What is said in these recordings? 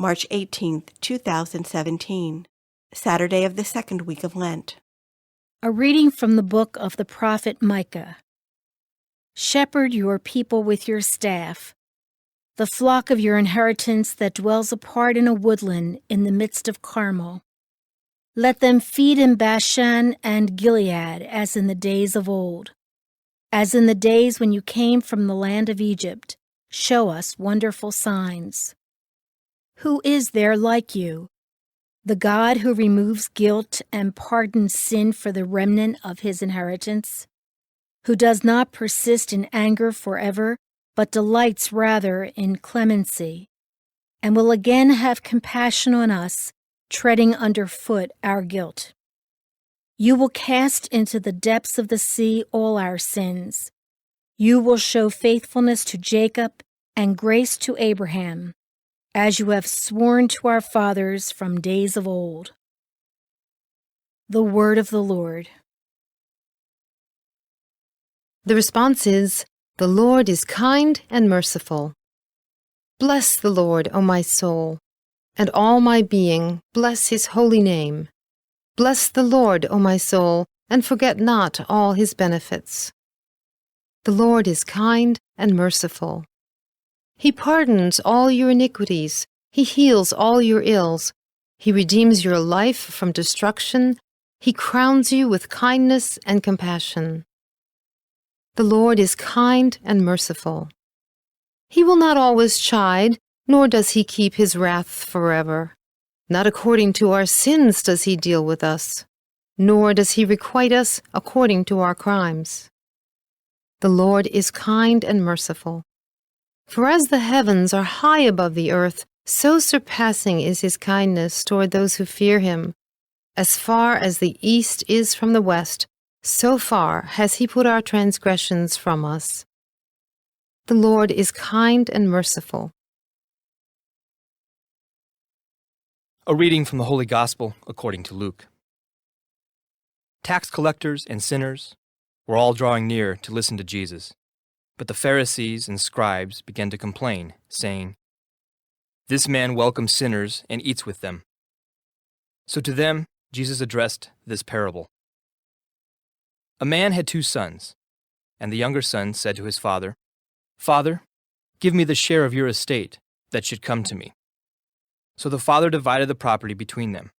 March 18th, 2017, Saturday of the second week of Lent. A reading from the book of the prophet Micah. Shepherd your people with your staff, the flock of your inheritance that dwells apart in a woodland in the midst of Carmel. Let them feed in Bashan and Gilead as in the days of old. As in the days when you came from the land of Egypt, show us wonderful signs. Who is there like you, the God who removes guilt and pardons sin for the remnant of his inheritance? Who does not persist in anger forever, but delights rather in clemency, and will again have compassion on us, treading underfoot our guilt. You will cast into the depths of the sea all our sins. You will show faithfulness to Jacob and grace to Abraham, as you have sworn to our fathers from days of old. The word of the Lord. The response is, "The Lord is kind and merciful. Bless the Lord, O my soul, and all my being, bless his holy name. Bless the Lord, O my soul, and forget not all his benefits. The Lord is kind and merciful. He pardons all your iniquities. He heals all your ills. He redeems your life from destruction. He crowns you with kindness and compassion. The Lord is kind and merciful. He will not always chide, nor does he keep his wrath forever. Not according to our sins does he deal with us, nor does he requite us according to our crimes. The Lord is kind and merciful. For as the heavens are high above the earth, so surpassing is his kindness toward those who fear him. As far as the east is from the west, so far has he put our transgressions from us. The Lord is kind and merciful. A reading from the Holy Gospel according to Luke. Tax collectors and sinners were all drawing near to listen to Jesus, but the Pharisees and scribes began to complain, saying, "This man welcomes sinners and eats with them." So to them Jesus addressed this parable. A man had 2 sons, and the younger son said to his father, "Father, give me the share of your estate that should come to me." So the father divided the property between them.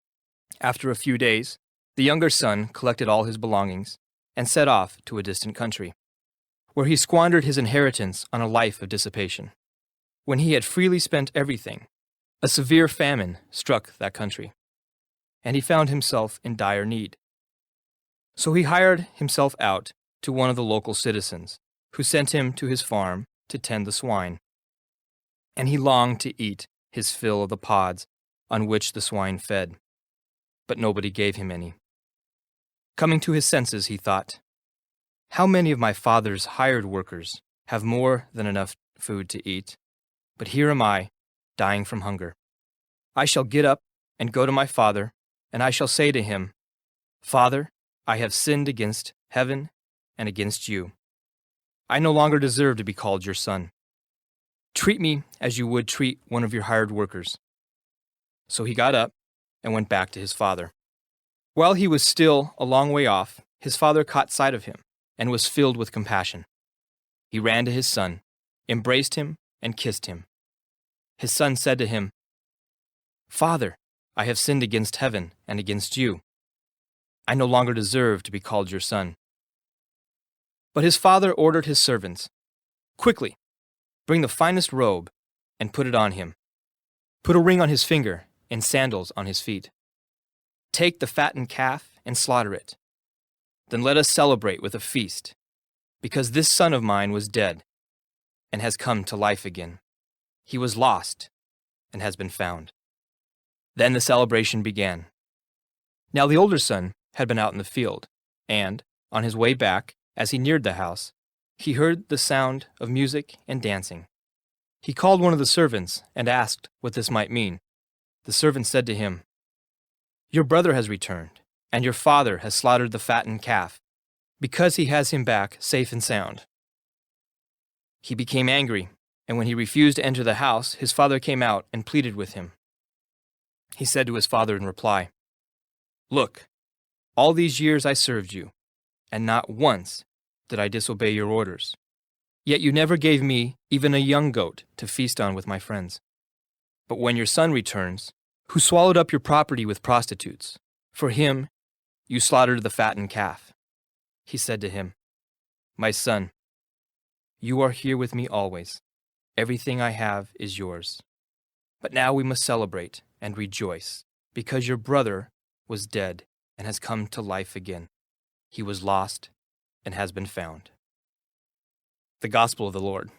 After a few days, the younger son collected all his belongings and set off to a distant country, where he squandered his inheritance on a life of dissipation. When he had freely spent everything, a severe famine struck that country, and he found himself in dire need. So he hired himself out to one of the local citizens, who sent him to his farm to tend the swine. And he longed to eat his fill of the pods on which the swine fed, but nobody gave him any. Coming to his senses, he thought, "How many of my father's hired workers have more than enough food to eat, but here am I, dying from hunger. I shall get up and go to my father, and I shall say to him, 'Father, I have sinned against heaven and against you. I no longer deserve to be called your son. Treat me as you would treat one of your hired workers.' So he got up and went back to his father. While he was still a long way off, his father caught sight of him and was filled with compassion. He ran to his son, embraced him, and kissed him. His son said to him, 'Father, I have sinned against heaven and against you. I no longer deserve to be called your son.' But his father ordered his servants, 'Quickly, bring the finest robe and put it on him. Put a ring on his finger and sandals on his feet. Take the fattened calf and slaughter it. Then let us celebrate with a feast, because this son of mine was dead and has come to life again. He was lost and has been found.' Then the celebration began. Now the older son had been out in the field, and, on his way back, as he neared the house, he heard the sound of music and dancing. He called one of the servants and asked what this might mean. The servant said to him, 'Your brother has returned, and your father has slaughtered the fattened calf, because he has him back safe and sound.' He became angry, and when he refused to enter the house, his father came out and pleaded with him. He said to his father in reply, "Look, all these years I served you, and not once did I disobey your orders. Yet you never gave me even a young goat to feast on with my friends. But when your son returns, who swallowed up your property with prostitutes, for him you slaughtered the fattened calf." He said to him, "My son, you are here with me always. Everything I have is yours. But now we must celebrate and rejoice, because your brother was dead and has come to life again. He was lost and has been found." The Gospel of the Lord.